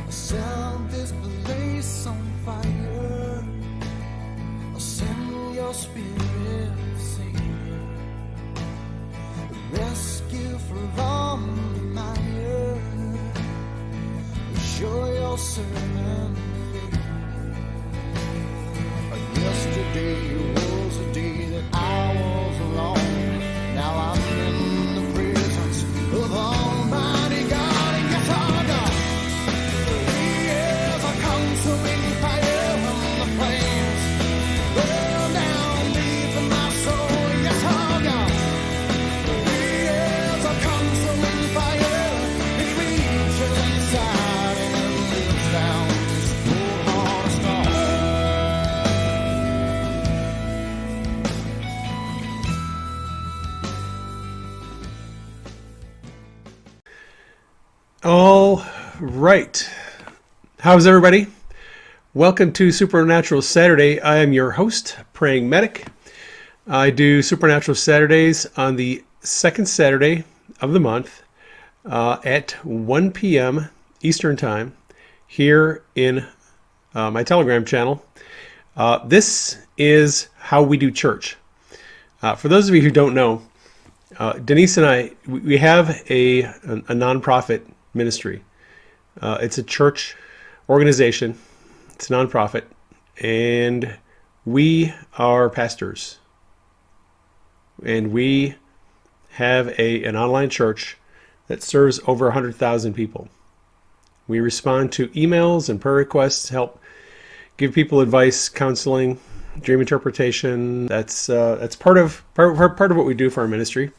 Set this place on fire. Send your spirit, Savior. Rescue from the mire. Show your servant favor. Yesterday was a day that I was alone. Now I'm in the presence of Almighty God. And yes, I got consuming fire from the flames, burn down deep in my soul. Yes, oh God, He is a consuming fire. It reaches inside and lives down this cold heart of stone. All right. How's everybody? Welcome to Supernatural Saturday. I am your host, Praying Medic. I do Supernatural Saturdays on the second Saturday of the month at 1 p.m. Eastern Time here in my Telegram channel. This is how we do church. For those of you who don't know, Denise and I, we have a nonprofit ministry. It's a church organization. It's a nonprofit, and we are pastors, and we have an online church that serves over 100,000 people. We respond to emails and prayer requests, help give people advice, counseling, dream interpretation. That's part of what we do for our ministry.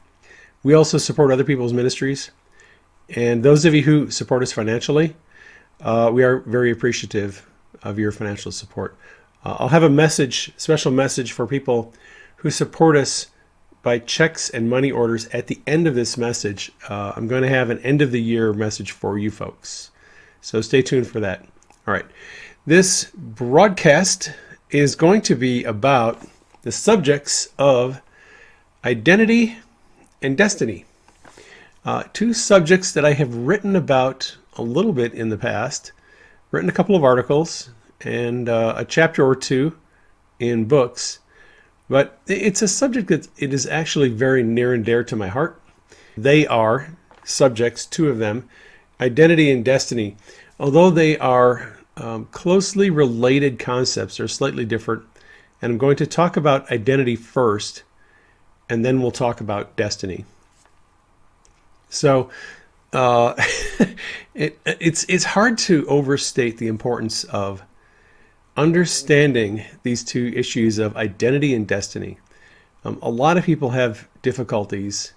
We also support other people's ministries, and those of you who support us financially, we are very appreciative of your financial support. I'll have a special message for people who support us by checks and money orders at the end of this message. I'm going to have an end of the year message for you folks. So stay tuned for that. All right. This broadcast is going to be about the subjects of identity and destiny. Two subjects that I have written about a little bit in the past, written a couple of articles and a chapter or two in books, but it's a subject that it is actually very near and dear to my heart. They are subjects, two of them, identity and destiny. Although they are closely related concepts, they're slightly different, and I'm going to talk about identity first, and then we'll talk about destiny. So it's hard to overstate the importance of understanding these two issues of identity and destiny. A lot of people have difficulties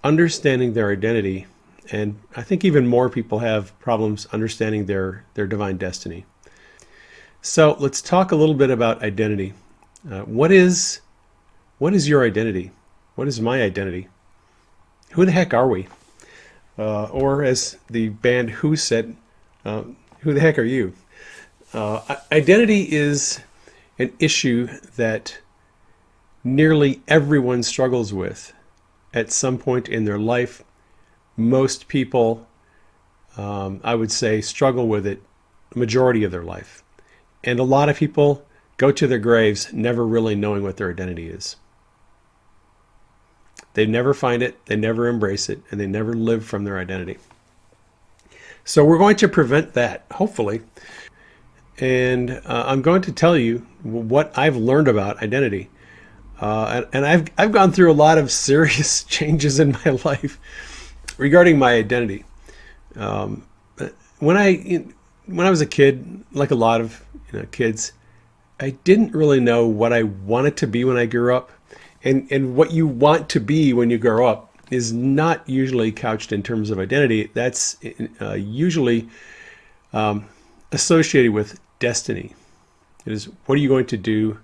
understanding their identity, and I think even more people have problems understanding their divine destiny. So let's talk a little bit about identity. What is your identity? What is my identity? Who the heck are we? Or as the band Who said, who the heck are you? Identity is an issue that nearly everyone struggles with at some point in their life. Most people, I would say, struggle with it the majority of their life. And a lot of people go to their graves never really knowing what their identity is. They never find it, they never embrace it, and they never live from their identity. So we're going to prevent that, hopefully. And I'm going to tell you what I've learned about identity. And I've gone through a lot of serious changes in my life regarding my identity. When I was a kid, like a lot of kids, I didn't really know what I wanted to be when I grew up. And what you want to be when you grow up is not usually couched in terms of identity. That's usually a associated with destiny. It is, what are you going to do,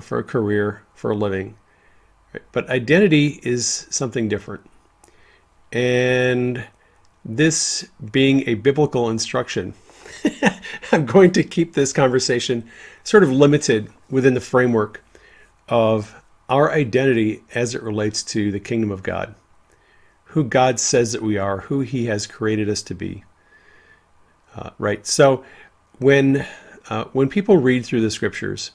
for a career, for a living? Right? But identity is something different. And this being a biblical instruction, I'm going to keep this conversation sort of limited within the framework of our identity as it relates to the kingdom of God, who God says that we are, who he has created us to be. Right. So when people read through the scriptures,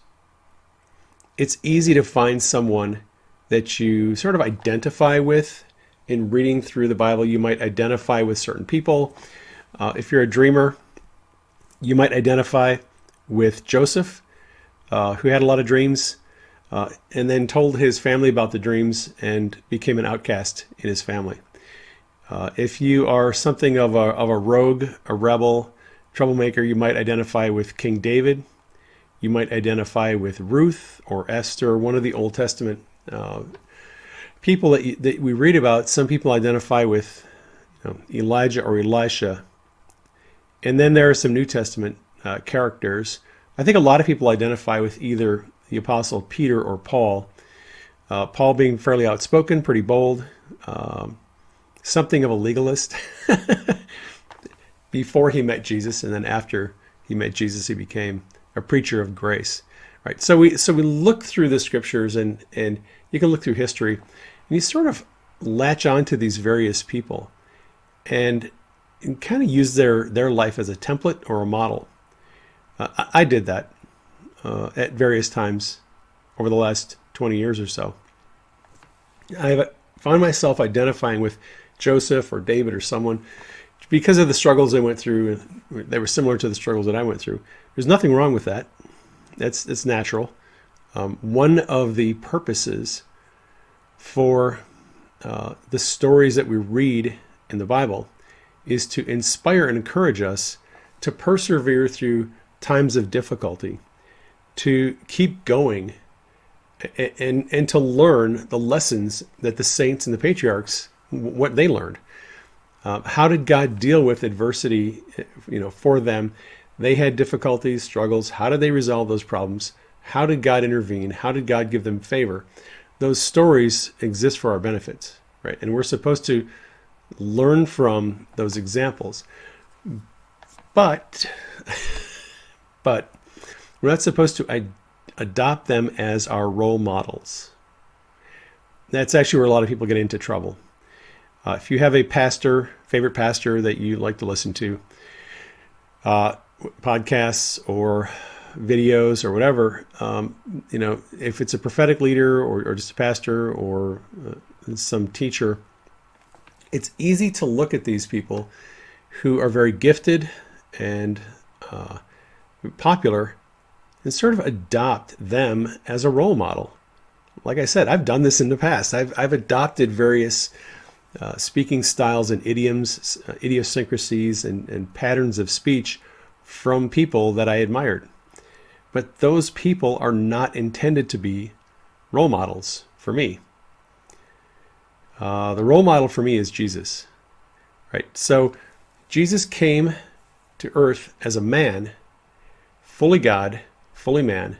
it's easy to find someone that you sort of identify with. In reading through the Bible, you might identify with certain people. If you're a dreamer, you might identify with Joseph, who had a lot of dreams, and then told his family about the dreams and became an outcast in his family. If you are something of a rogue, a rebel, troublemaker, you might identify with King David. You might identify with Ruth or Esther, one of the Old Testament people that we read about. Some people identify with Elijah or Elisha. And then there are some New Testament characters. I think a lot of people identify with either the Apostle Peter or Paul. Paul being fairly outspoken, pretty bold, something of a legalist before he met Jesus, and then after he met Jesus, he became a preacher of grace. Right. So we look through the scriptures, and you can look through history, and you sort of latch onto these various people, and kind of use their life as a template or a model. I did that at various times over the last 20 years or so. I found myself identifying with Joseph or David or someone because of the struggles they went through. They were similar to the struggles that I went through. There's nothing wrong with that. It's natural. One of the purposes for the stories that we read in the Bible is to inspire and encourage us to persevere through times of difficulty, to keep going, and to learn the lessons that the saints and the patriarchs, what they learned. How did God deal with adversity, for them? They had difficulties, struggles. How did they resolve those problems? How did God intervene? How did God give them favor? Those stories exist for our benefit, right? And we're supposed to learn from those examples. But we're not supposed to adopt them as our role models. That's actually where a lot of people get into trouble. If you have a favorite pastor that you like to listen to, podcasts or videos or whatever, if it's a prophetic leader or just a pastor or some teacher, it's easy to look at these people who are very gifted and popular and sort of adopt them as a role model. Like I said, I've done this in the past. I've adopted various speaking styles and idioms, idiosyncrasies, and patterns of speech from people that I admired. But those people are not intended to be role models for me. The role model for me is Jesus, right? So Jesus came to earth as a man, fully God, fully man,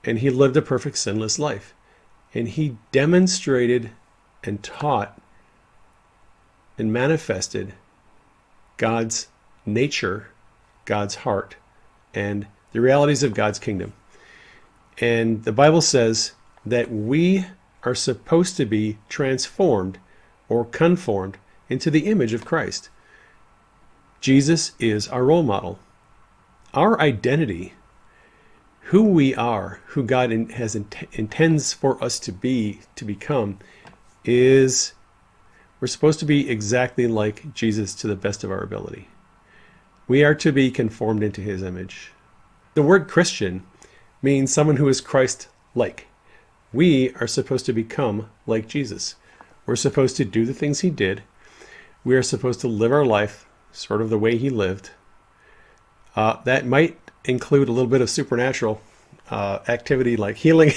and he lived a perfect sinless life. And he demonstrated and taught and manifested God's nature, God's heart, and the realities of God's kingdom. And the Bible says that we are supposed to be transformed or conformed into the image of Christ. Jesus is our role model. Our identity, who we are, who God intends for us to be, to become, is we're supposed to be exactly like Jesus to the best of our ability. We are to be conformed into his image. The word Christian means someone who is Christ-like. We are supposed to become like Jesus. We're supposed to do the things he did. We are supposed to live our life sort of the way he lived. That might include a little bit of supernatural activity like healing,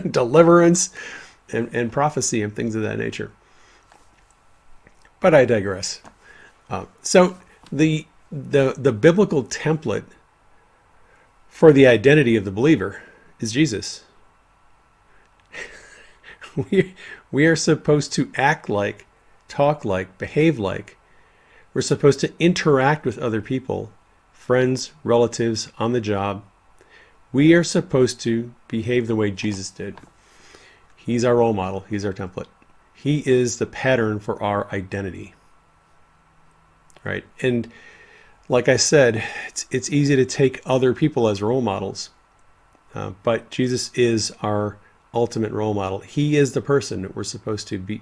deliverance, and prophecy and things of that nature. But I digress. So the the biblical template for the identity of the believer is Jesus. We are supposed to act like, talk like, behave like. We're supposed to interact with other people, friends, relatives, on the job. We are supposed to behave the way Jesus did. He's our role model. He's our template. He is the pattern for our identity. Right? And like I said, it's easy to take other people as role models. But Jesus is our ultimate role model. He is the person that we're supposed to be,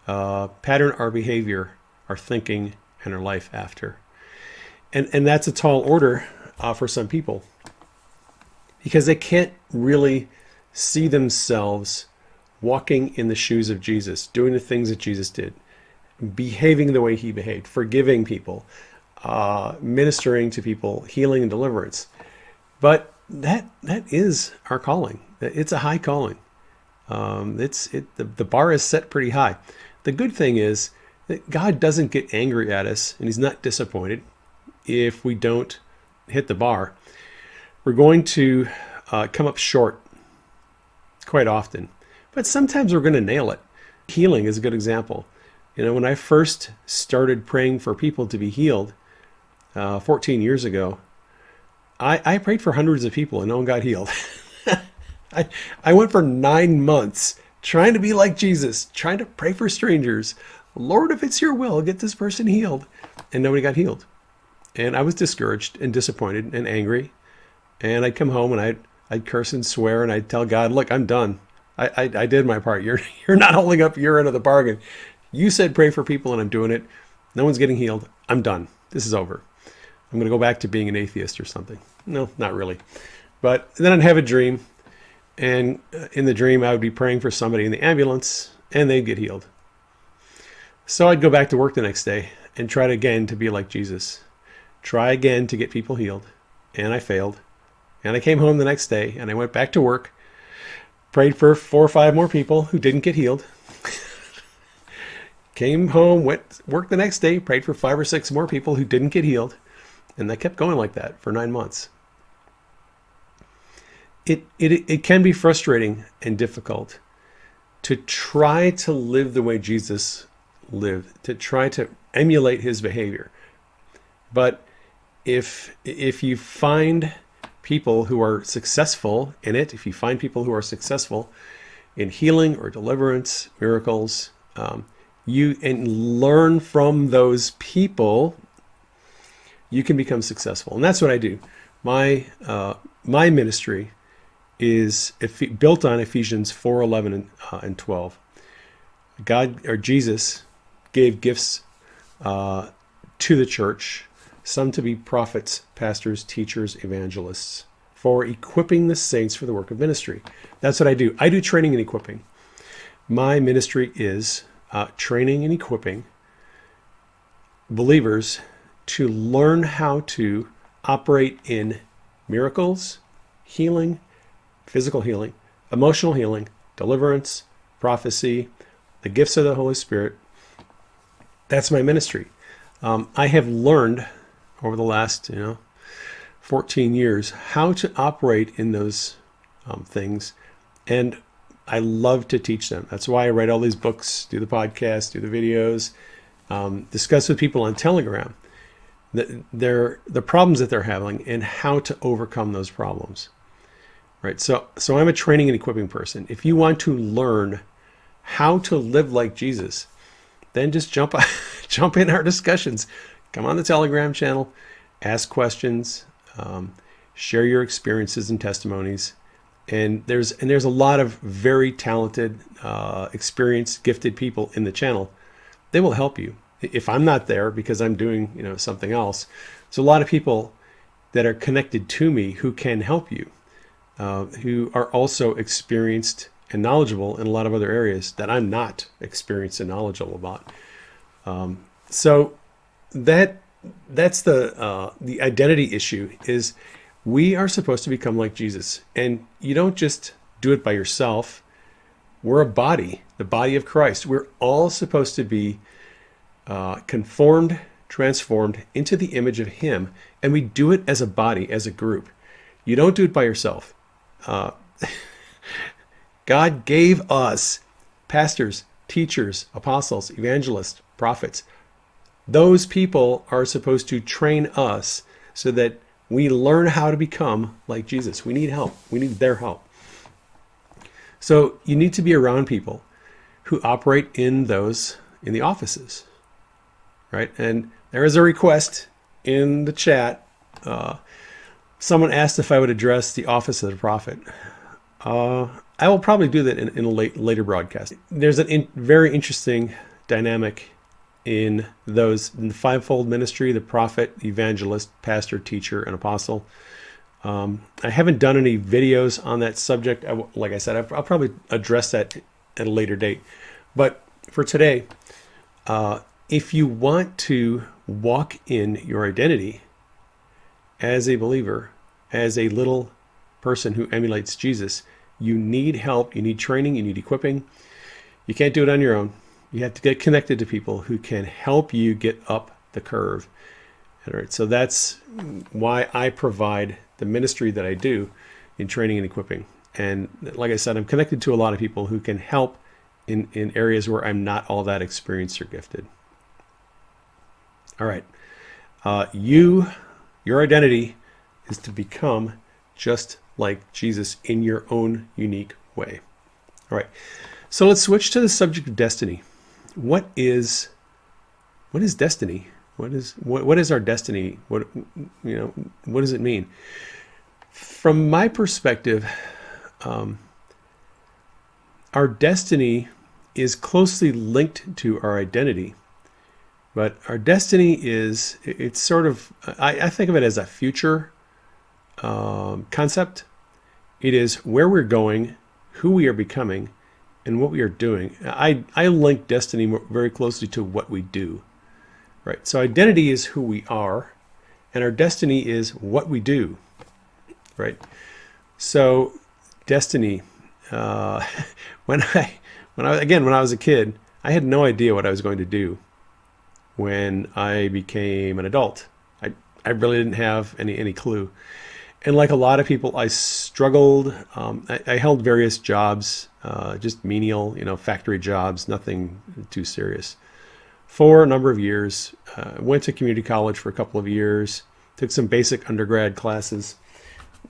pattern our behavior, our thinking, and our life after. And that's a tall order for some people, because they can't really see themselves walking in the shoes of Jesus, doing the things that Jesus did, behaving the way he behaved, forgiving people, ministering to people, healing and deliverance. But that is our calling. It's a high calling. The bar is set pretty high. The good thing is that God doesn't get angry at us, and he's not disappointed if we don't hit the bar. We're going to come up short quite often, but sometimes we're going to nail it. Healing is a good example. When I first started praying for people to be healed 14 years ago, I prayed for hundreds of people and no one got healed. I went for 9 months trying to be like Jesus, trying to pray for strangers. Lord, if it's your will, get this person healed. And nobody got healed. And I was discouraged and disappointed and angry. And I'd come home and I'd curse and swear, and I'd tell God, look, I'm done. I did my part. You're not holding up your end of the bargain. You said pray for people and I'm doing it. No one's getting healed. I'm done. This is over. I'm going to go back to being an atheist or something. No, not really. But then I'd have a dream. And in the dream, I would be praying for somebody in the ambulance and they'd get healed. So I'd go back to work the next day and try again to be like Jesus. Try again to get people healed. And I failed. And I came home the next day and I went back to work, prayed for 4 or 5 more people who didn't get healed. Came home, went work the next day, prayed for 5 or 6 more people who didn't get healed. And that kept going like that for 9 months. It can be frustrating and difficult to try to live the way Jesus lived, to try to emulate his behavior. But if you find people who are successful in it, if you find people who are successful in healing or deliverance, miracles, you and learn from those people, you can become successful. And that's what I do. My ministry is built on Ephesians 4:11 and 12. God, or Jesus, gave gifts to the church, some to be prophets, pastors, teachers, evangelists, for equipping the saints for the work of ministry. That's what I do. I do training and equipping. My ministry is training and equipping believers to learn how to operate in miracles, healing, physical healing, emotional healing, deliverance, prophecy, the gifts of the Holy Spirit. That's my ministry. I have learned over the last 14 years how to operate in those things, and I love to teach them. That's why I write all these books, do the podcasts, do the videos, discuss with people on Telegram the problems that they're having and how to overcome those problems. Right. So I'm a training and equipping person. If you want to learn how to live like Jesus, then just jump in our discussions. Come on the Telegram channel, ask questions, share your experiences and testimonies. And there's a lot of very talented, experienced, gifted people in the channel. They will help you. If I'm not there because I'm doing something else, there's a lot of people that are connected to me who can help you. Who are also experienced and knowledgeable in a lot of other areas that I'm not experienced and knowledgeable about. So that's the identity issue. Is we are supposed to become like Jesus, and you don't just do it by yourself. We're a body, the body of Christ. We're all supposed to be conformed transformed into the image of Him. And we do it as a body, as a group. You don't do it by yourself. God gave us pastors, teachers, apostles, evangelists, prophets. Those people are supposed to train us so that we learn how to become like Jesus. We need help. We need their help. So you need to be around people who operate in the offices, right? And there is a request in the chat. Someone asked if I would address the office of the prophet. I will probably do that in a later broadcast. There's a very interesting dynamic in the fivefold ministry: the prophet, evangelist, pastor, teacher, and apostle. I haven't done any videos on that subject. Like I said, I'll probably address that at a later date. But for today, if you want to walk in your identity as a believer, as a little person who emulates Jesus, you need help, you need training, you need equipping. You can't do it on your own. You have to get connected to people who can help you get up the curve. All right, so that's why I provide the ministry that I do in training and equipping. And like I said, I'm connected to a lot of people who can help in areas where I'm not all that experienced or gifted. All right, your identity is to become just like Jesus in your own unique way. All right, so let's switch to the subject of destiny. What is destiny? What is our destiny? What does it mean? From my perspective, our destiny is closely linked to our identity. But our destiny it's sort of, I think of it as a future concept. It is where we're going, who we are becoming, and what we are doing. I link destiny very closely to what we do. Right. So identity is who we are, and our destiny is what we do. Right. So destiny. When I was a kid, I had no idea what I was going to do when I became an adult. I really didn't have any clue. And like a lot of people, I struggled. I held various jobs, just menial, factory jobs, nothing too serious, for a number of years. Went to community college for a couple of years, took some basic undergrad classes.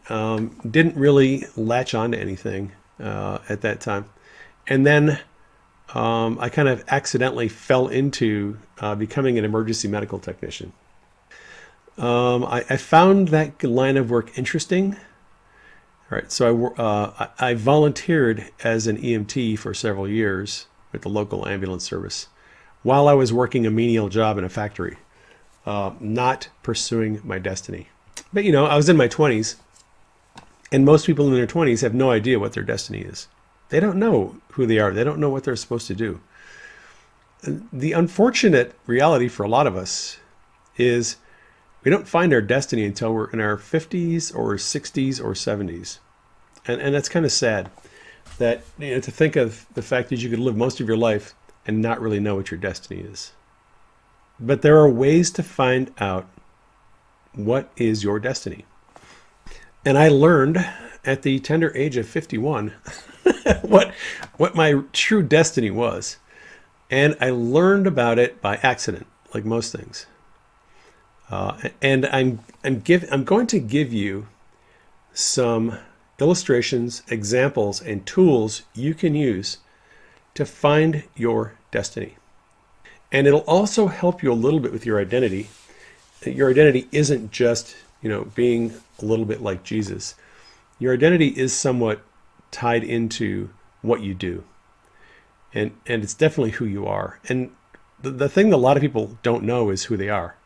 Didn't really latch on to anything at that time. And then I kind of accidentally fell into becoming an emergency medical technician. I found that line of work interesting. All right, so I volunteered as an EMT for several years with the local ambulance service while I was working a menial job in a factory, not pursuing my destiny. But I was in my 20s, and most people in their 20s have no idea what their destiny is. They don't know who they are. They don't know what they're supposed to do. The unfortunate reality for a lot of us is we don't find our destiny until we're in our 50s or 60s or 70s. And that's kind of sad that to think of the fact that you could live most of your life and not really know what your destiny is. But there are ways to find out what is your destiny. And I learned at the tender age of 51 what my true destiny was. And I learned about it by accident, like most things. And I'm going to give you some illustrations, examples, and tools you can use to find your destiny. And it'll also help you a little bit with your identity. Your identity isn't just, being a little bit like Jesus. Your identity is somewhat tied into what you do. And it's definitely who you are. And the thing that a lot of people don't know is who they are.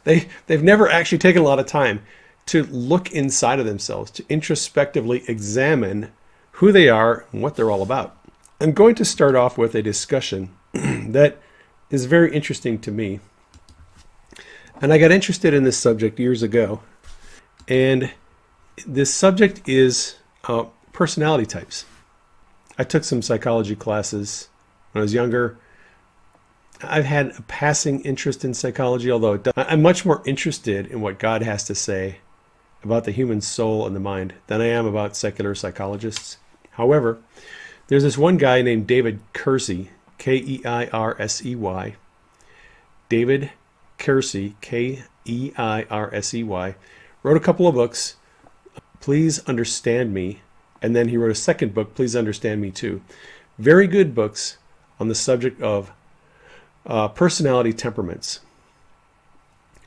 They've never actually taken a lot of time to look inside of themselves, to introspectively examine who they are and what they're all about. I'm going to start off with a discussion that is very interesting to me. And I got interested in this subject years ago. And this subject is personality types. I took some psychology classes when I was younger. I've had a passing interest in psychology, although I'm much more interested in what God has to say about the human soul and the mind than I am about secular psychologists. However, there's this one guy named David Keirsey, Keirsey. David Keirsey, Keirsey, wrote a couple of books, Please Understand Me, and then he wrote a second book, Please Understand Me Too. Very good books on the subject of personality temperaments.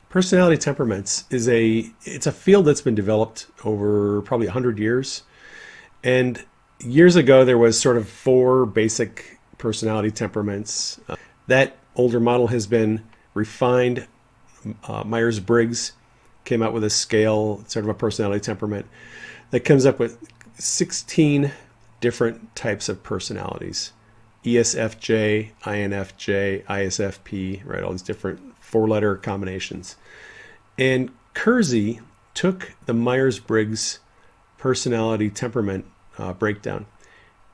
Personality temperaments it's a field that's been developed over probably 100 years. And years ago, there was sort of 4 basic personality temperaments. That older model has been refined. Myers-Briggs came out with a scale, sort of a personality temperament, that comes up with 16 different types of personalities. ESFJ, INFJ, ISFP, right? All these different 4-letter combinations. And Keirsey took the Myers-Briggs personality temperament breakdown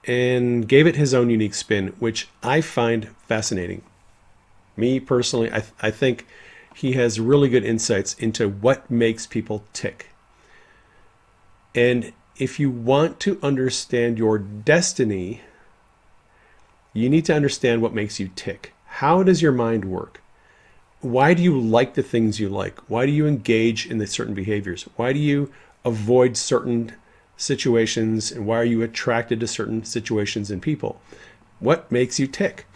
and gave it his own unique spin, which I find fascinating. Me personally, I think he has really good insights into what makes people tick. And if you want to understand your destiny, you need to understand what makes you tick. How does your mind work? Why do you like the things you like? Why do you engage in the certain behaviors? Why do you avoid certain situations? And why are you attracted to certain situations and people? What makes you tick?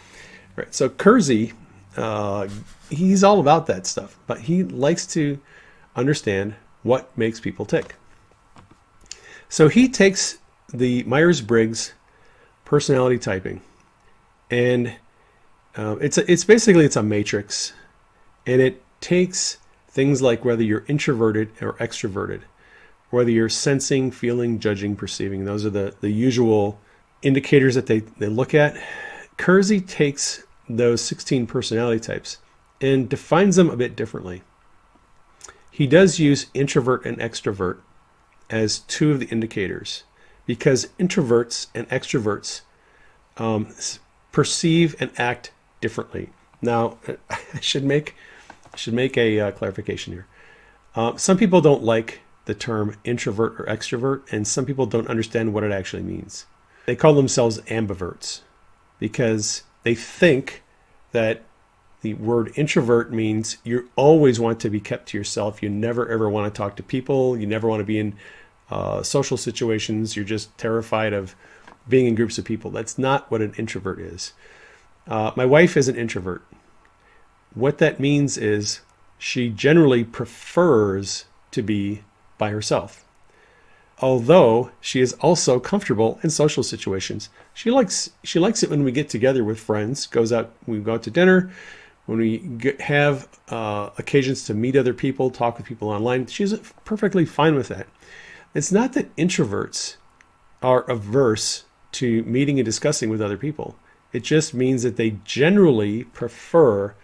Right. So Keirsey, he's all about that stuff, but he likes to understand what makes people tick. So he takes the Myers-Briggs personality typing, and it's basically a matrix, and it takes things like whether you're introverted or extroverted, whether you're sensing, feeling, judging, perceiving. Those are the usual indicators that they look at. Keirsey takes those 16 personality types and defines them a bit differently. He does use introvert and extrovert as 2 of the indicators, because introverts and extroverts perceive and act differently. Now, I should make a clarification here. Some people don't like the term introvert or extrovert, and some people don't understand what it actually means. They call themselves ambiverts because they think that the word introvert means you always want to be kept to yourself. You never ever want to talk to people. You never want to be in social situations. You're just terrified of being in groups of people. That's not what an introvert is. My wife is an introvert. What that means is she generally prefers to be by herself, although she is also comfortable in social situations. She likes it when we get together with friends, we go out to dinner, when we have occasions to meet other people, talk with people online. She's perfectly fine with that. It's not that introverts are averse to meeting and discussing with other people. It just means that they generally prefer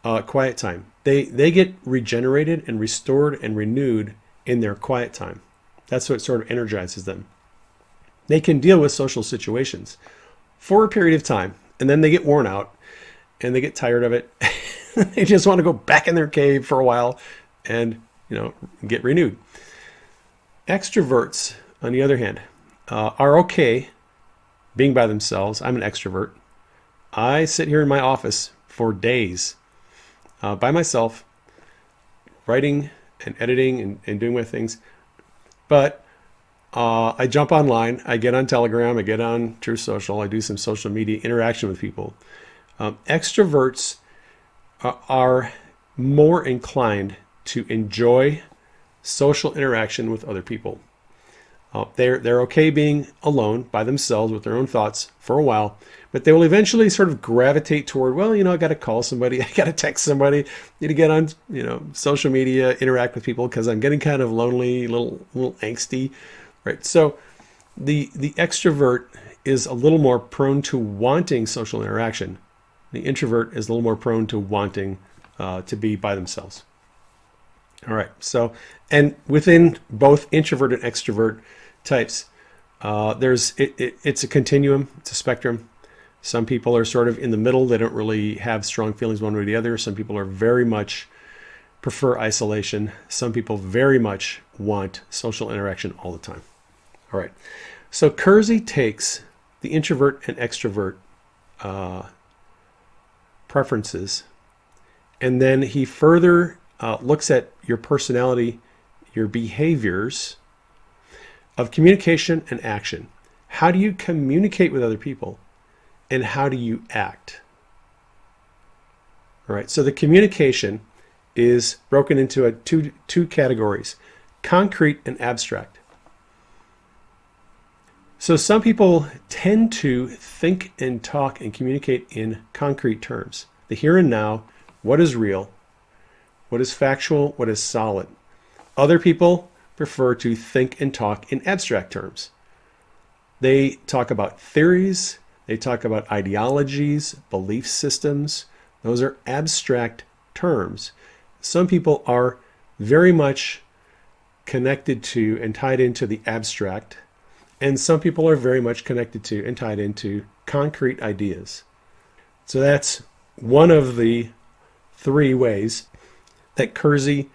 quiet time. They get regenerated and restored and renewed in their quiet time. That's what sort of energizes them. They can deal with social situations for a period of time, and then they get worn out and they get tired of it. They just want to go back in their cave for a while and, get renewed. Extroverts, on the other hand, are okay being by themselves. I'm an extrovert. I sit here in my office for days by myself, writing and editing and doing my things. But I jump online, I get on Telegram, I get on Truth Social, I do some social media interaction with people. Extroverts are more inclined to enjoy social interaction with other people. They're okay being alone by themselves with their own thoughts for a while, but they will eventually sort of gravitate toward, I got to call somebody, I got to text somebody, need to get on, social media, interact with people because I'm getting kind of lonely, a little angsty, right? So the extrovert is a little more prone to wanting social interaction. The introvert is a little more prone to wanting to be by themselves. All right. So, and within both introvert and extrovert types, it's a continuum, it's a spectrum. Some people are sort of in the middle. They don't really have strong feelings one way or the other. Some people are very much prefer isolation. Some people very much want social interaction all the time. All right. So Kersey takes the introvert and extrovert preferences, and then he further looks at your personality, your behaviors of communication and action. How do you communicate with other people, and how do you act? All right. So the communication is broken into two categories: concrete and abstract. So some people tend to think and talk and communicate in concrete terms. The here and now, what is real, what is factual, what is solid. Other people prefer to think and talk in abstract terms. They talk about theories, they talk about ideologies, belief systems. Those are abstract terms. Some people are very much connected to and tied into the abstract, and some people are very much connected to and tied into concrete ideas. So that's one of the three ways that Kersey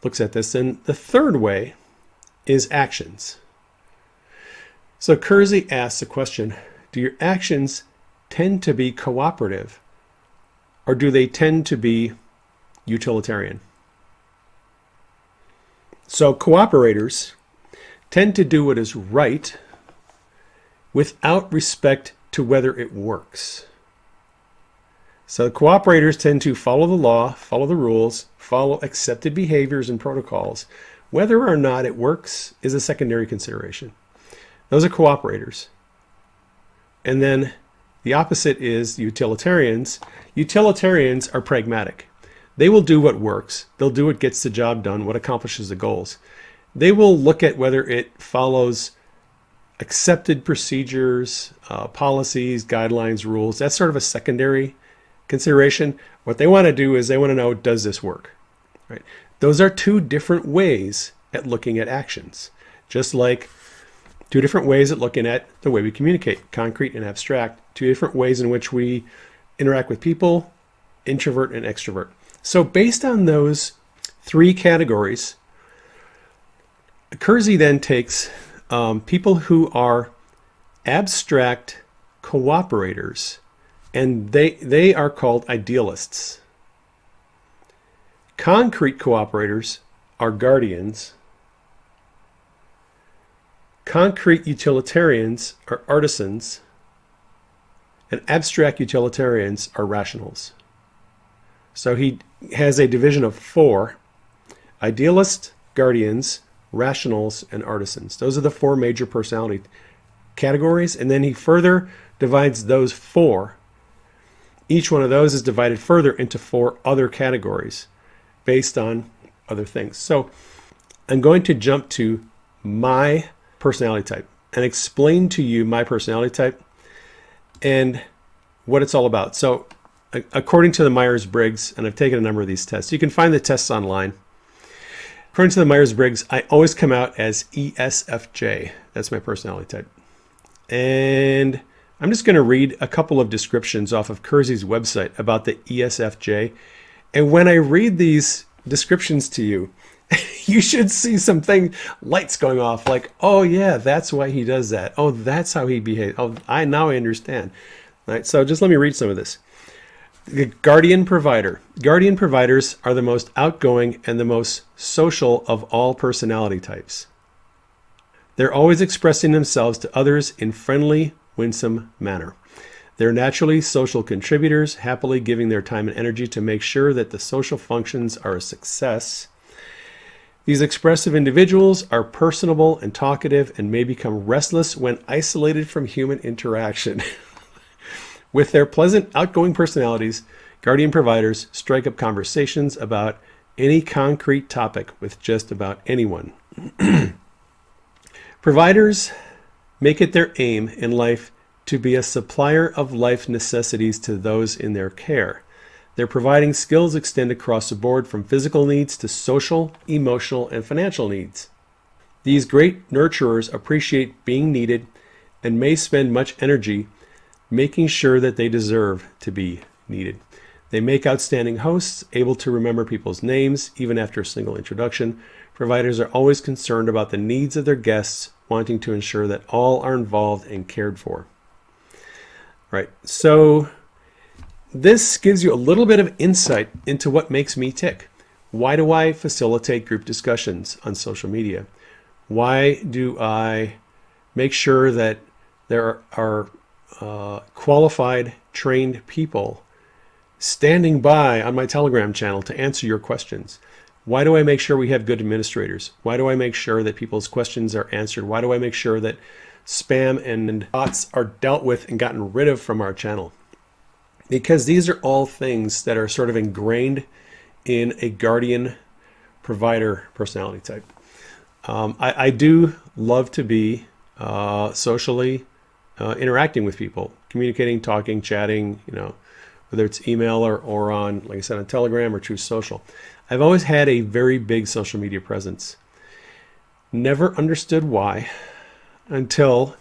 looks at this. And the third way is actions. So Kersey asks the question, do your actions tend to be cooperative, or do they tend to be utilitarian? So cooperators tend to do what is right without respect to whether it works. So cooperators tend to follow the law, follow the rules, follow accepted behaviors and protocols. Whether or not it works is a secondary consideration. Those are cooperators. And then the opposite is utilitarians. Utilitarians are pragmatic. They will do what works. They'll do what gets the job done, what accomplishes the goals. They will look at whether it follows accepted procedures, policies, guidelines, rules. That's sort of a secondary consideration. What they want to do is they want to know, does this work? Right? Those are two different ways at looking at actions, just like two different ways at looking at the way we communicate, concrete and abstract, two different ways in which we interact with people, introvert and extrovert. So based on those three categories, Kersey then takes people who are abstract cooperators, and they are called idealists. Concrete cooperators are guardians. Concrete utilitarians are artisans, and abstract utilitarians are rationals. So he has a division of four: idealists, guardians, rationals, and artisans. Those are the four major personality categories, and then he further divides those four. Each one of those is divided further into four other categories based on other things. So I'm going to jump to my personality type and explain to you my personality type and what it's all about. So according to the Myers-Briggs, and I've taken a number of these tests, you can find the tests online. According to the Myers-Briggs, I always come out as ESFJ. That's my personality type. And I'm just going to read a couple of descriptions off of Kersey's website about the ESFJ. And when I read these descriptions to you, you should see lights going off like, oh yeah, that's why he does that. Oh, that's how he behaves. Oh, now I understand. All right, so just let me read some of this. The guardian provider. Guardian providers are the most outgoing and the most social of all personality types. They're always expressing themselves to others in friendly, winsome manner. They're naturally social contributors, happily giving their time and energy to make sure that the social functions are a success. These expressive individuals are personable and talkative and may become restless when isolated from human interaction. With their pleasant, outgoing personalities, guardian providers strike up conversations about any concrete topic with just about anyone. Providers make it their aim in life to be a supplier of life necessities to those in their care. Their providing skills extend across the board from physical needs to social, emotional, and financial needs. These great nurturers appreciate being needed and may spend much energy making sure that they deserve to be needed. They make outstanding hosts, able to remember people's names even after a single introduction. Providers are always concerned about the needs of their guests, wanting to ensure that all are involved and cared for. Right. So this gives you a little bit of insight into what makes me tick. Why do I facilitate group discussions on social media? Why do I make sure that there are qualified, trained people standing by on my Telegram channel to answer your questions? Why do I make sure we have good administrators? Why do I make sure that people's questions are answered? Why do I make sure that spam and bots are dealt with and gotten rid of from our channel? Because these are all things that are sort of ingrained in a guardian provider personality type. I do love to be socially interacting with people, communicating, talking, chatting, whether it's email or on, like I said, on Telegram or Truth Social. I've always had a very big social media presence. Never understood why until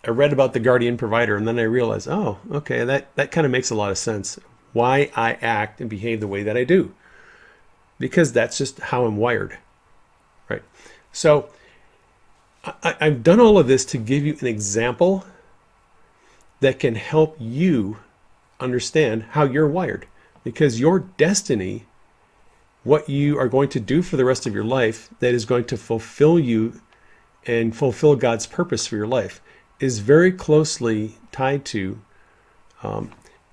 I read about the Guardian Provider, and then I realized, oh, okay, that kind of makes a lot of sense. Why I act and behave the way that I do. Because that's just how I'm wired, right? So I've done all of this to give you an example that can help you understand how you're wired. Because your destiny, what you are going to do for the rest of your life that is going to fulfill you and fulfill God's purpose for your life, is very closely tied to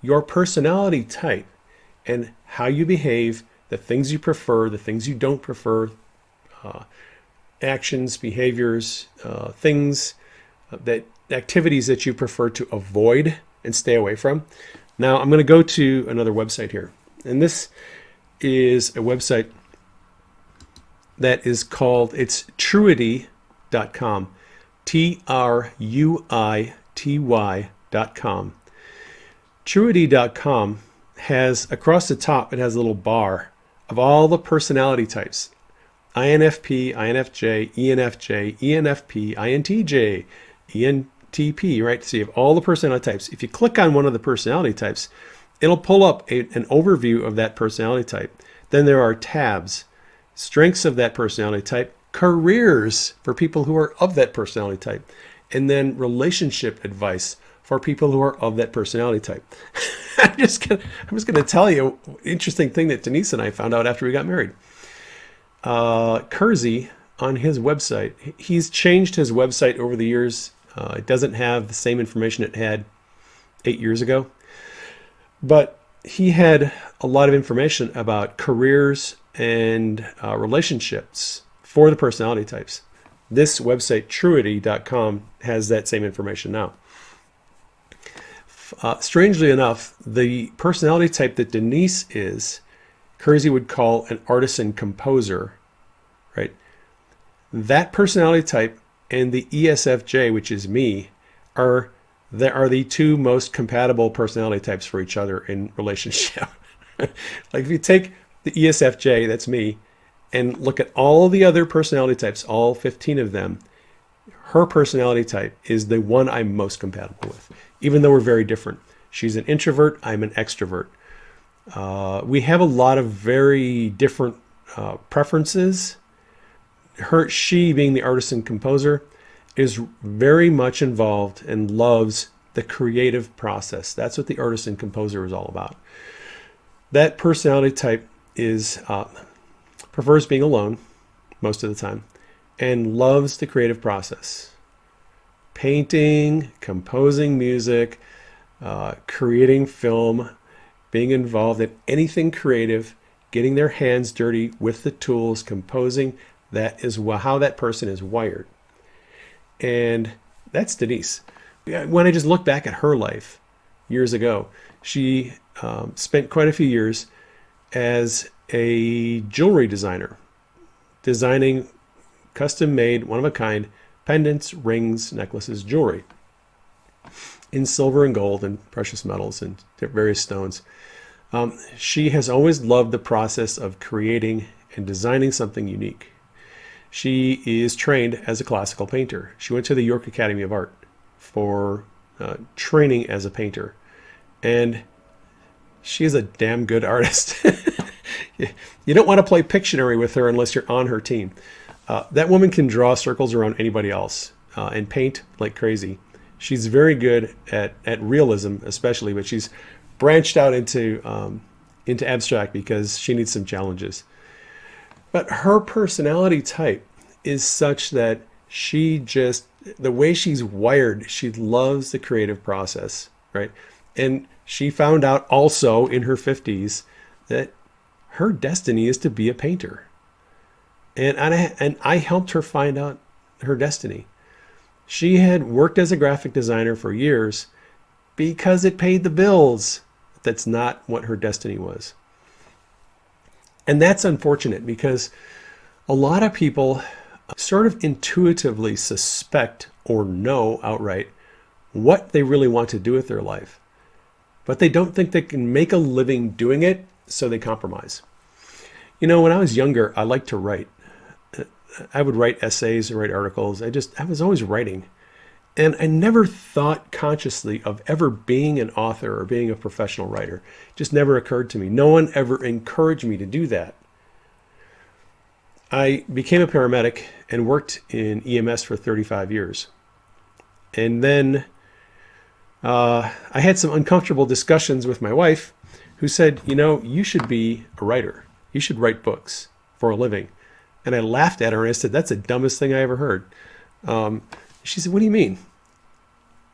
your personality type and how you behave, the things you prefer, the things you don't prefer, actions, behaviors, things, that activities that you prefer to avoid and stay away from. Now I'm going to go to another website here, and this is a website that is called, it's Truity.com, Truity.com. Truity.com has, across the top, it has a little bar of all the personality types: INFP, INFJ, ENFJ, ENFP, INTJ, ENTP, right? So you have all the personality types. If you click on one of the personality types, it'll pull up an overview of that personality type. Then there are tabs: strengths of that personality type, careers for people who are of that personality type, and then relationship advice for people who are of that personality type. I'm just gonna tell you an interesting thing that Denise and I found out after we got married. Kersey, on his website, he's changed his website over the years. It doesn't have the same information it had 8 years ago, but he had a lot of information about careers and relationships for the personality types. This website, Truity.com, has that same information now. Strangely enough, the personality type that Denise is, Kersey would call an artisan composer, right? That personality type and the ESFJ, which is me, are the two most compatible personality types for each other in relationship. Like if you take the ESFJ, that's me, and look at all the other personality types, all 15 of them, her personality type is the one I'm most compatible with, even though we're very different. She's an introvert, I'm an extrovert. We have a lot of very different preferences. She, being the artisan composer, is very much involved and loves the creative process. That's what the artisan composer is all about. That personality type is prefers being alone most of the time and loves the creative process. Painting, composing music, creating film, being involved in anything creative, getting their hands dirty with the tools, composing. That is how that person is wired. And that's Denise. When I just look back at her life years ago, she spent quite a few years as a jewelry designer, designing custom-made, one-of-a-kind pendants, rings, necklaces, jewelry in silver and gold and precious metals and various stones. She has always loved the process of creating and designing something unique. She is trained as a classical painter. She went to the York Academy of Art for training as a painter. And she is a damn good artist. You don't want to play Pictionary with her unless you're on her team. That woman can draw circles around anybody else and paint like crazy. She's very good at realism, especially, but she's branched out into abstract because she needs some challenges. But her personality type is such that the way she's wired, she loves the creative process, right? And she found out also in her 50s that her destiny is to be a painter. And I helped her find out her destiny. She had worked as a graphic designer for years because it paid the bills. That's not what her destiny was. And that's unfortunate because a lot of people sort of intuitively suspect or know outright what they really want to do with their life, but they don't think they can make a living doing it, so they compromise. When I was younger, I liked to write. I would write essays or write articles. I was always writing. And I never thought consciously of ever being an author or being a professional writer. It just never occurred to me. No one ever encouraged me to do that. I became a paramedic and worked in EMS for 35 years. And then I had some uncomfortable discussions with my wife who said, you should be a writer. You should write books for a living. And I laughed at her and I said, that's the dumbest thing I ever heard. She said, what do you mean?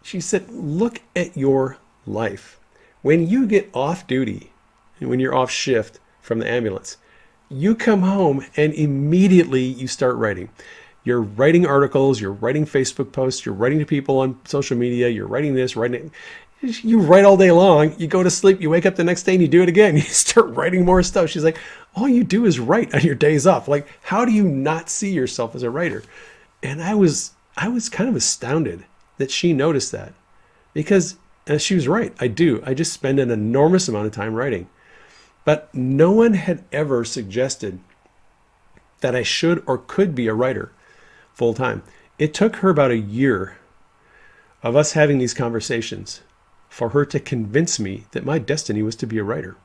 She said, look at your life. When you get off duty, when you're off shift from the ambulance, you come home and immediately you start writing. You're writing articles, you're writing Facebook posts, you're writing to people on social media, you're writing this, writing it. You write all day long, you go to sleep, you wake up the next day and you do it again. You start writing more stuff. She's like, all you do is write on your days off. Like, how do you not see yourself as a writer? And I was kind of astounded that she noticed that, because she was right. I do. I just spend an enormous amount of time writing. But no one had ever suggested that I should or could be a writer full time. It took her about a year of us having these conversations for her to convince me that my destiny was to be a writer.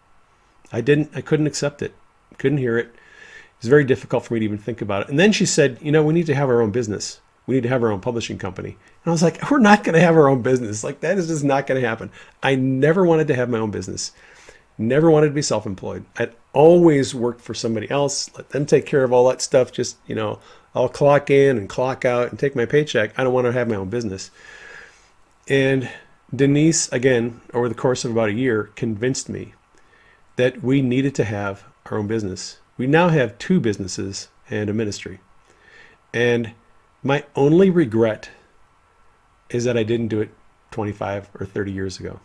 I couldn't accept it. Couldn't hear it. It was very difficult for me to even think about it. And then she said, we need to have our own business. We need to have our own publishing company. And I was like, we're not going to have our own business. Like, that is just not going to happen. I never wanted to have my own business. Never wanted to be self-employed. I'd always worked for somebody else, let them take care of all that stuff. Just, I'll clock in and clock out and take my paycheck. I don't want to have my own business. And Denise, again, over the course of about a year, convinced me that we needed to have our own business. We now have 2 businesses and a ministry. And my only regret is that I didn't do it 25 or 30 years ago.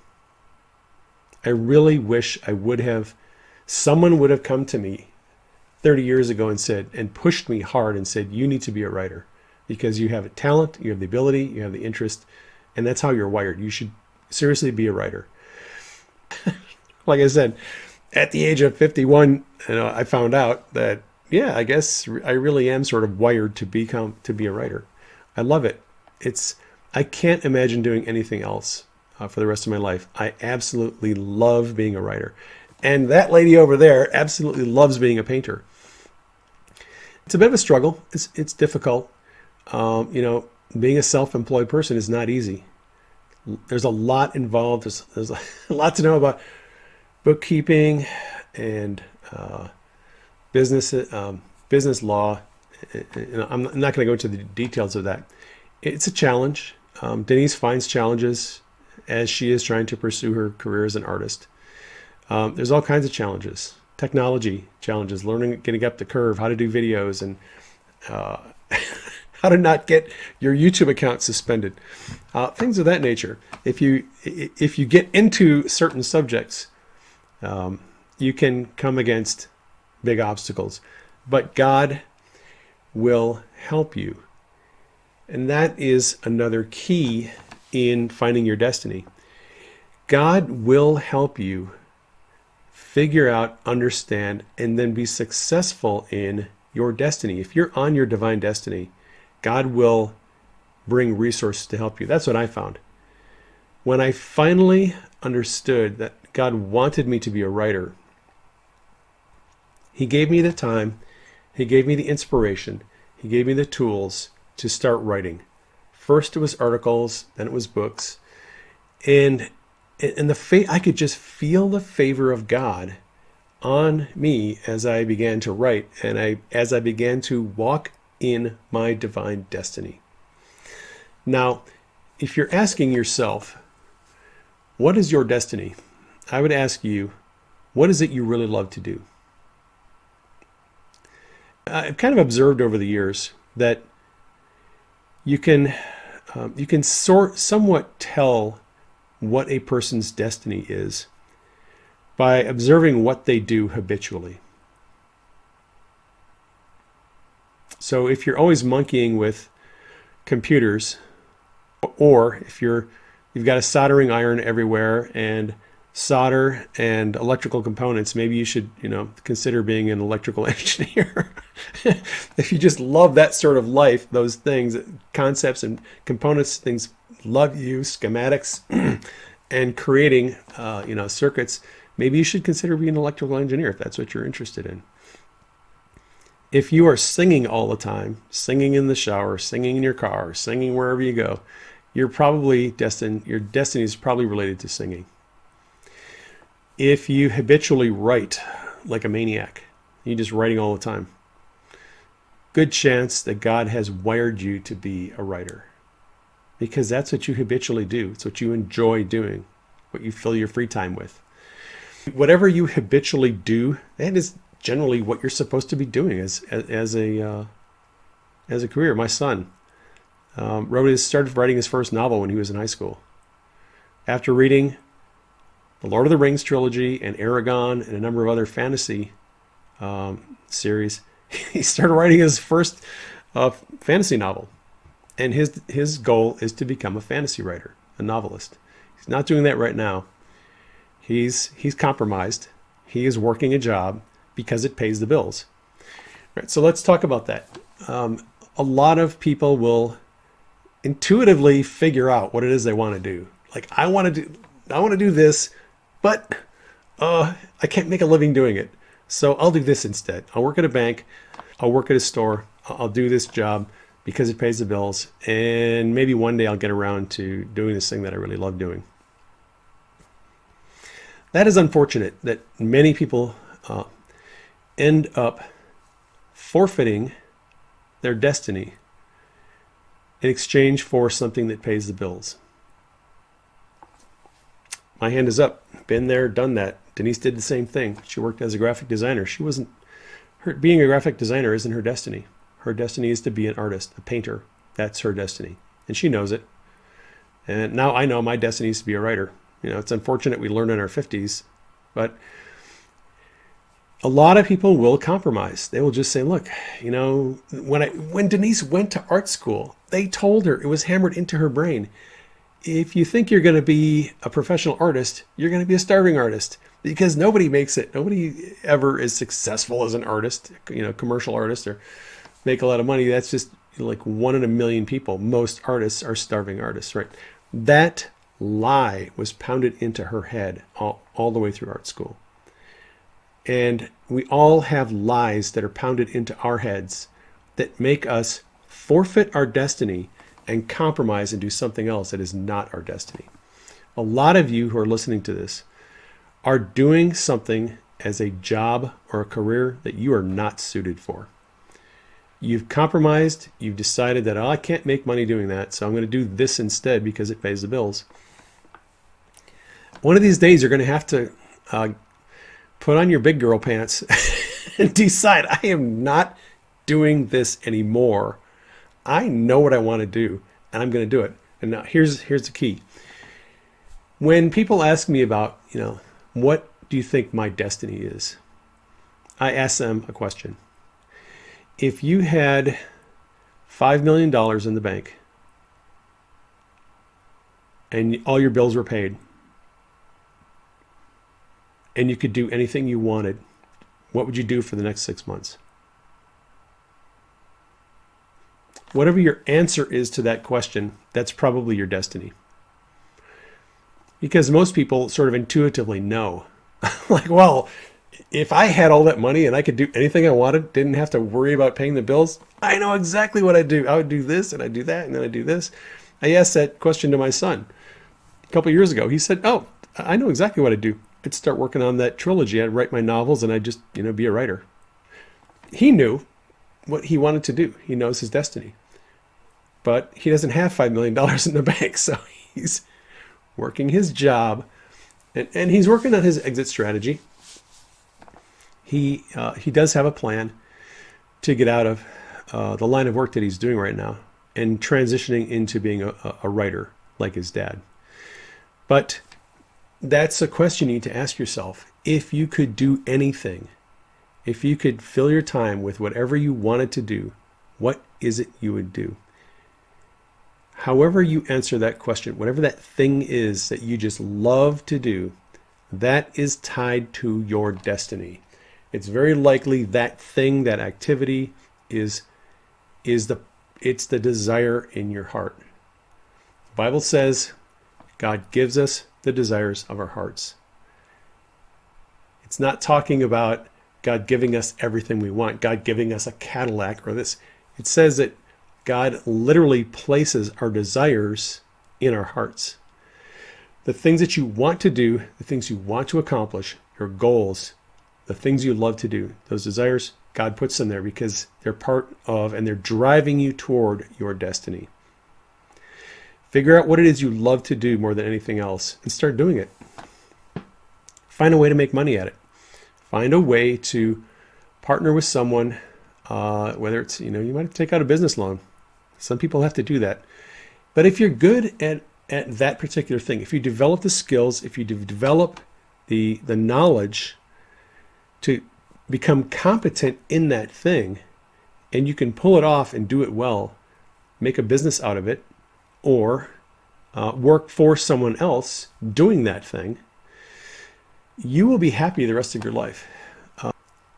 I really wish someone would have come to me 30 years ago and pushed me hard and said, you need to be a writer because you have a talent, you have the ability, you have the interest, and that's how you're wired. You should seriously be a writer. Like I said, at the age of 51, I found out that, I guess I really am sort of wired to be a writer. I love it. I can't imagine doing anything else for the rest of my life. I absolutely love being a writer. And that lady over there absolutely loves being a painter. It's a bit of a struggle. It's difficult. Being a self-employed person is not easy. There's a lot involved. There's a lot to know about bookkeeping and business law. I'm not going to go into the details of that. It's a challenge. Denise finds challenges as she is trying to pursue her career as an artist. There's all kinds of challenges. Technology challenges, getting up the curve, how to do videos, and how to not get your YouTube account suspended. Things of that nature. If you get into certain subjects, you can come against big obstacles, but God will help you. And that is another key in finding your destiny. God will help you figure out, understand, and then be successful in your destiny. If you're on your divine destiny, God will bring resources to help you. That's what I found. When I finally understood that God wanted me to be a writer, He gave me the time, He gave me the inspiration, He gave me the tools to start writing. First it was articles, then it was books. And I could just feel the favor of God on me as I began to write, and as I began to walk in my divine destiny. Now, if you're asking yourself, what is your destiny? I would ask you, what is it you really love to do? I've kind of observed over the years that you can somewhat tell what a person's destiny is by observing what they do habitually. So if you're always monkeying with computers, or if you've got a soldering iron everywhere and solder and electrical components, maybe you should, consider being an electrical engineer. If you just love that sort of life, those things, concepts and components, things love you, schematics, and creating, circuits, maybe you should consider being an electrical engineer if that's what you're interested in. If you are singing all the time, singing in the shower, singing in your car, singing wherever you go, you're probably destined, your destiny is probably related to singing. If you habitually write like a maniac, you're just writing all the time, good chance that God has wired you to be a writer, because that's what you habitually do. It's what you enjoy doing, what you fill your free time with. Whatever you habitually do, that is generally what you're supposed to be doing as a career. My son started writing his first novel when he was in high school. After reading the Lord of the Rings trilogy and Aragon and a number of other fantasy series, he started writing his first fantasy novel. And his goal is to become a fantasy writer, a novelist. He's not doing that right now. He's compromised. He is working a job because it pays the bills. Right, so let's talk about that. A lot of people will intuitively figure out what it is they want to do. Like, I want to do this, but I can't make a living doing it. So I'll do this instead. I'll work at a bank. I'll work at a store. I'll do this job because it pays the bills. And maybe one day I'll get around to doing this thing that I really love doing. That is unfortunate that many people end up forfeiting their destiny in exchange for something that pays the bills. My hand is up. Been there, done that. Denise did the same thing. She worked as a graphic designer. Being a graphic designer isn't her destiny. Her destiny is to be an artist, a painter. That's her destiny. And she knows it. And now I know my destiny is to be a writer. It's unfortunate we learn in our 50s, but a lot of people will compromise. They will just say, look, when Denise went to art school, they told her, it was hammered into her brain, if you think you're going to be a professional artist, you're going to be a starving artist, because nobody makes it. Nobody ever is successful as an artist, commercial artist, or make a lot of money. That's just like 1 in a million people. Most artists are starving artists, right? That lie was pounded into her head all the way through art school. And we all have lies that are pounded into our heads that make us forfeit our destiny and compromise and do something else that is not our destiny. A lot of you who are listening to this are doing something as a job or a career that you are not suited for. You've compromised. You've decided that, I can't make money doing that, so I'm going to do this instead because it pays the bills. One of these days, you're going to have to put on your big girl pants and decide, I am not doing this anymore. I know what I want to do, and I'm going to do it. And now here's the key. When people ask me about, what do you think my destiny is? I ask them a question. If you had $5 million in the bank and all your bills were paid and you could do anything you wanted, what would you do for the next 6 months? Whatever your answer is to that question, that's probably your destiny. Because most people sort of intuitively know, like, well, if I had all that money and I could do anything I wanted, didn't have to worry about paying the bills, I know exactly what I'd do. I would do this and I'd do that and then I'd do this. I asked that question to my son a couple of years ago. He said, oh, I know exactly what I'd do. I'd start working on that trilogy. I'd write my novels and I'd just, be a writer. He knew what he wanted to do. He knows his destiny. But he doesn't have $5 million in the bank. So he's working his job and he's working on his exit strategy. He does have a plan to get out of the line of work that he's doing right now and transitioning into being a writer like his dad. But that's a question you need to ask yourself. If you could do anything, if you could fill your time with whatever you wanted to do, what is it you would do? However you answer that question, whatever that thing is that you just love to do, that is tied to your destiny. It's very likely that thing, that activity is the desire in your heart. The Bible says God gives us the desires of our hearts. It's not talking about God giving us everything we want, God giving us a Cadillac or this. It says that God literally places our desires in our hearts. The things that you want to do, the things you want to accomplish, your goals, the things you love to do, those desires, God puts them there because they're part of and they're driving you toward your destiny. Figure out what it is you love to do more than anything else and start doing it. Find a way to make money at it. Find a way to partner with someone, whether it's, you might have to take out a business loan. Some people have to do that. But if you're good at that particular thing, if you develop the skills, if you develop the knowledge to become competent in that thing, and you can pull it off and do it well, make a business out of it, or work for someone else doing that thing, you will be happy the rest of your life.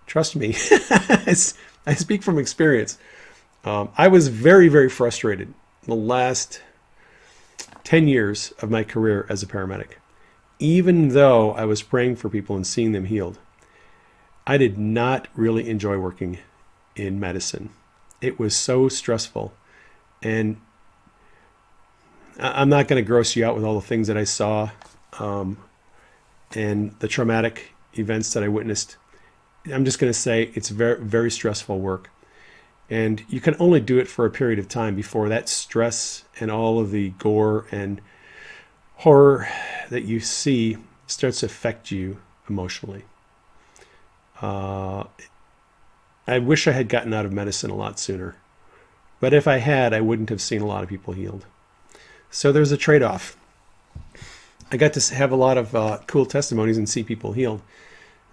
Trust me, I speak from experience. I was very, very frustrated the last 10 years of my career as a paramedic. Even though I was praying for people and seeing them healed, I did not really enjoy working in medicine. It was so stressful. And I'm not going to gross you out with all the things that I saw and the traumatic events that I witnessed. I'm just going to say it's very, very stressful work. And you can only do it for a period of time before that stress and all of the gore and horror that you see starts to affect you emotionally. I wish I had gotten out of medicine a lot sooner. But if I had, I wouldn't have seen a lot of people healed. So there's a trade-off. I got to have a lot of cool testimonies and see people healed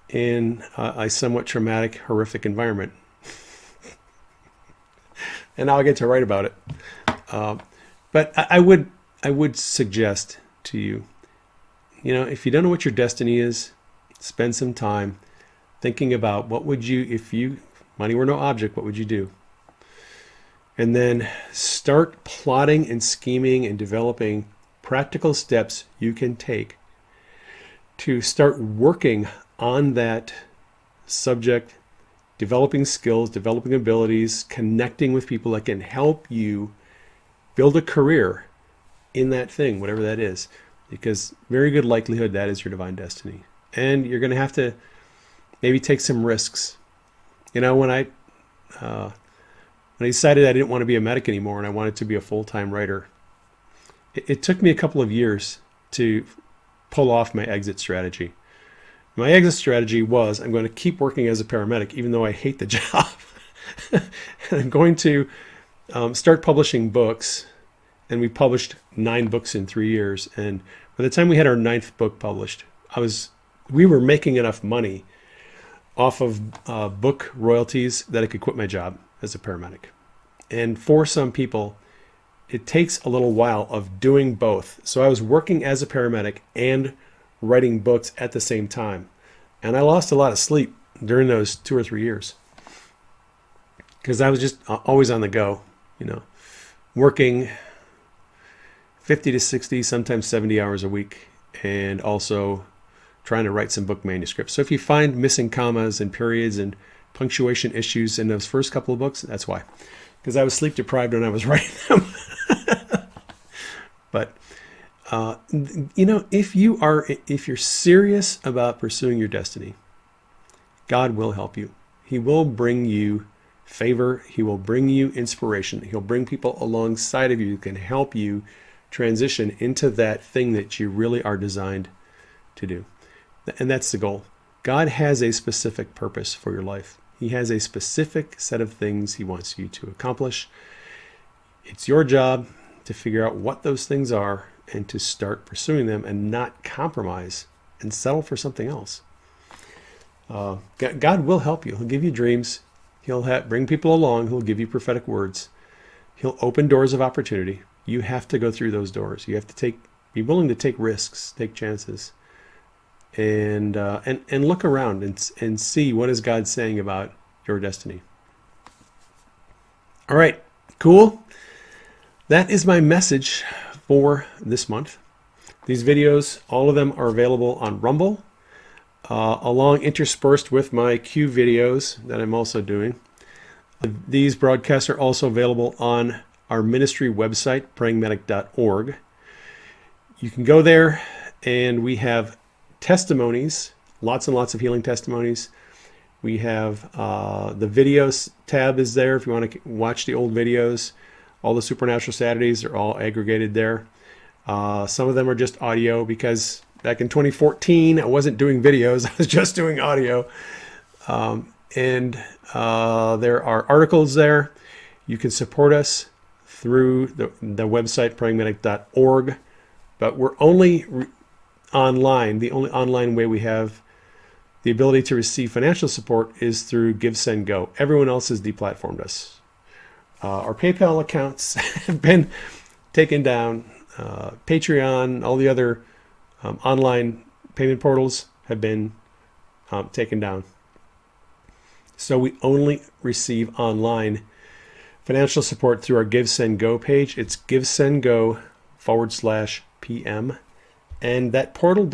in a somewhat traumatic, horrific environment. And now I get to write about it. But I would suggest to you, if you don't know what your destiny is, spend some time thinking about what would you, if money were no object, what would you do? And then start plotting and scheming and developing practical steps you can take to start working on that subject, developing skills, developing abilities, connecting with people that can help you build a career in that thing, whatever that is. Because very good likelihood that is your divine destiny. And you're going to have to maybe take some risks. When I decided I didn't want to be a medic anymore and I wanted to be a full-time writer, it took me a couple of years to pull off my exit strategy. My exit strategy was I'm going to keep working as a paramedic even though I hate the job. And I'm going to start publishing books. And we published 9 books in 3 years. And by the time we had our 9th book published, we were making enough money off of book royalties that I could quit my job as a paramedic. And for some people, it takes a little while of doing both. So I was working as a paramedic and writing books at the same time. And I lost a lot of sleep during those 2 or 3 years because I was just always on the go, working 50 to 60, sometimes 70 hours a week. and also trying to write some book manuscripts. So if you find missing commas and periods and punctuation issues in those first couple of books, that's why. Because I was sleep deprived when I was writing them. But if you're serious about pursuing your destiny, God will help you. He will bring you favor. He will bring you inspiration. He'll bring people alongside of you who can help you transition into that thing that you really are designed to do. And that's the goal. God has a specific purpose for your life. He has a specific set of things he wants you to accomplish. It's your job to figure out what those things are and to start pursuing them and not compromise and settle for something else. God will help you. He'll give you dreams. He'll bring people along who'll give you prophetic words. He'll open doors of opportunity. You have to go through those doors. You have to be willing to take risks, take chances, and look around and see what is God saying about your destiny. All right, cool. That is my message for this month. These videos, all of them are available on Rumble, interspersed with my Q videos that I'm also doing. These broadcasts are also available on our ministry website, prayingmedic.org. You can go there, and we have testimonies, lots and lots of healing testimonies. We have the videos tab is there if you want to watch the old videos. All the Supernatural Saturdays are all aggregated there. Some of them are just audio because back in 2014, I wasn't doing videos. I was just doing audio. And there are articles there. You can support us through the website, prayingmedic.org. But we're only online. The only online way we have the ability to receive financial support is through GiveSendGo. Everyone else has deplatformed us. Our PayPal accounts have been taken down. Patreon, all the other online payment portals have been taken down. So we only receive online financial support through our GiveSendGo page. It's GiveSendGo/PM. And that portal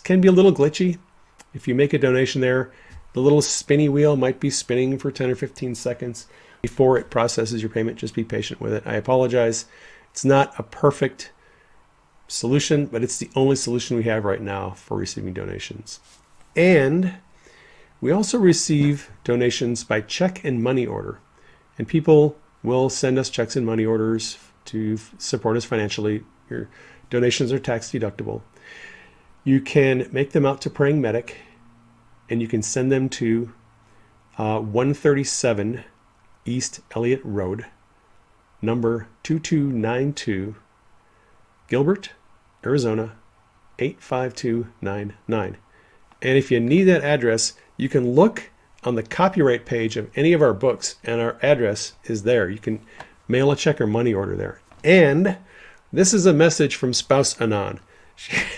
can be a little glitchy. If you make a donation there, the little spinny wheel might be spinning for 10 or 15 seconds before it processes your payment. Just be patient with it. I apologize. It's not a perfect solution, but it's the only solution we have right now for receiving donations. And we also receive donations by check and money order. And people will send us checks and money orders to support us financially. Your donations are tax deductible. You can make them out to Praying Medic, and you can send them to 137 East Elliott Road, number 2292, Gilbert, Arizona, 85299. And if you need that address, you can look on the copyright page of any of our books, and our address is there. You can mail a check or money order there. And this is a message from Spouse Anon.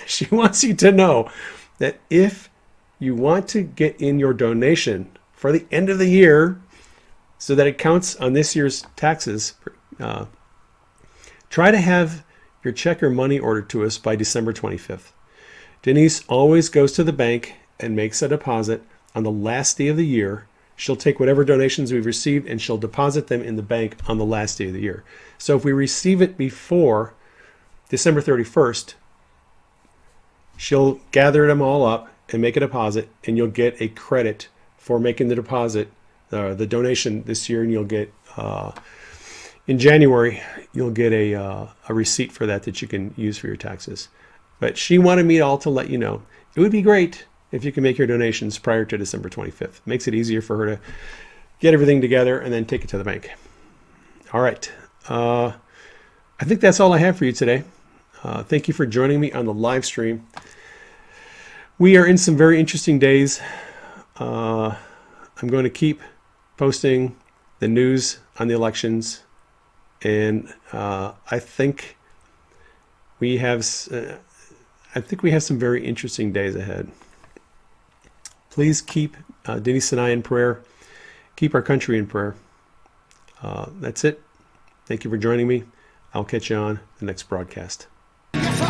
She wants you to know that if you want to get in your donation for the end of the year so that it counts on this year's taxes, try to have your check or money ordered to us by December 25th. Denise always goes to the bank and makes a deposit on the last day of the year. She'll take whatever donations we've received and she'll deposit them in the bank on the last day of the year. So if we receive it before December 31st, she'll gather them all up and make a deposit, and you'll get a credit for making the deposit, the donation this year, and you'll get, in January, you'll get a receipt for that you can use for your taxes. But she wanted me all to let you know, it would be great if you can make your donations prior to December 25th. Makes it easier for her to get everything together and then take it to the bank. All right. I think that's all I have for you today. Thank you for joining me on the live stream. We are in some very interesting days. I'm going to keep posting the news on the elections, and I think we have some very interesting days ahead. Please keep Denise and I in prayer. Keep our country in prayer. That's it. Thank you for joining me. I'll catch you on the next broadcast. Yes,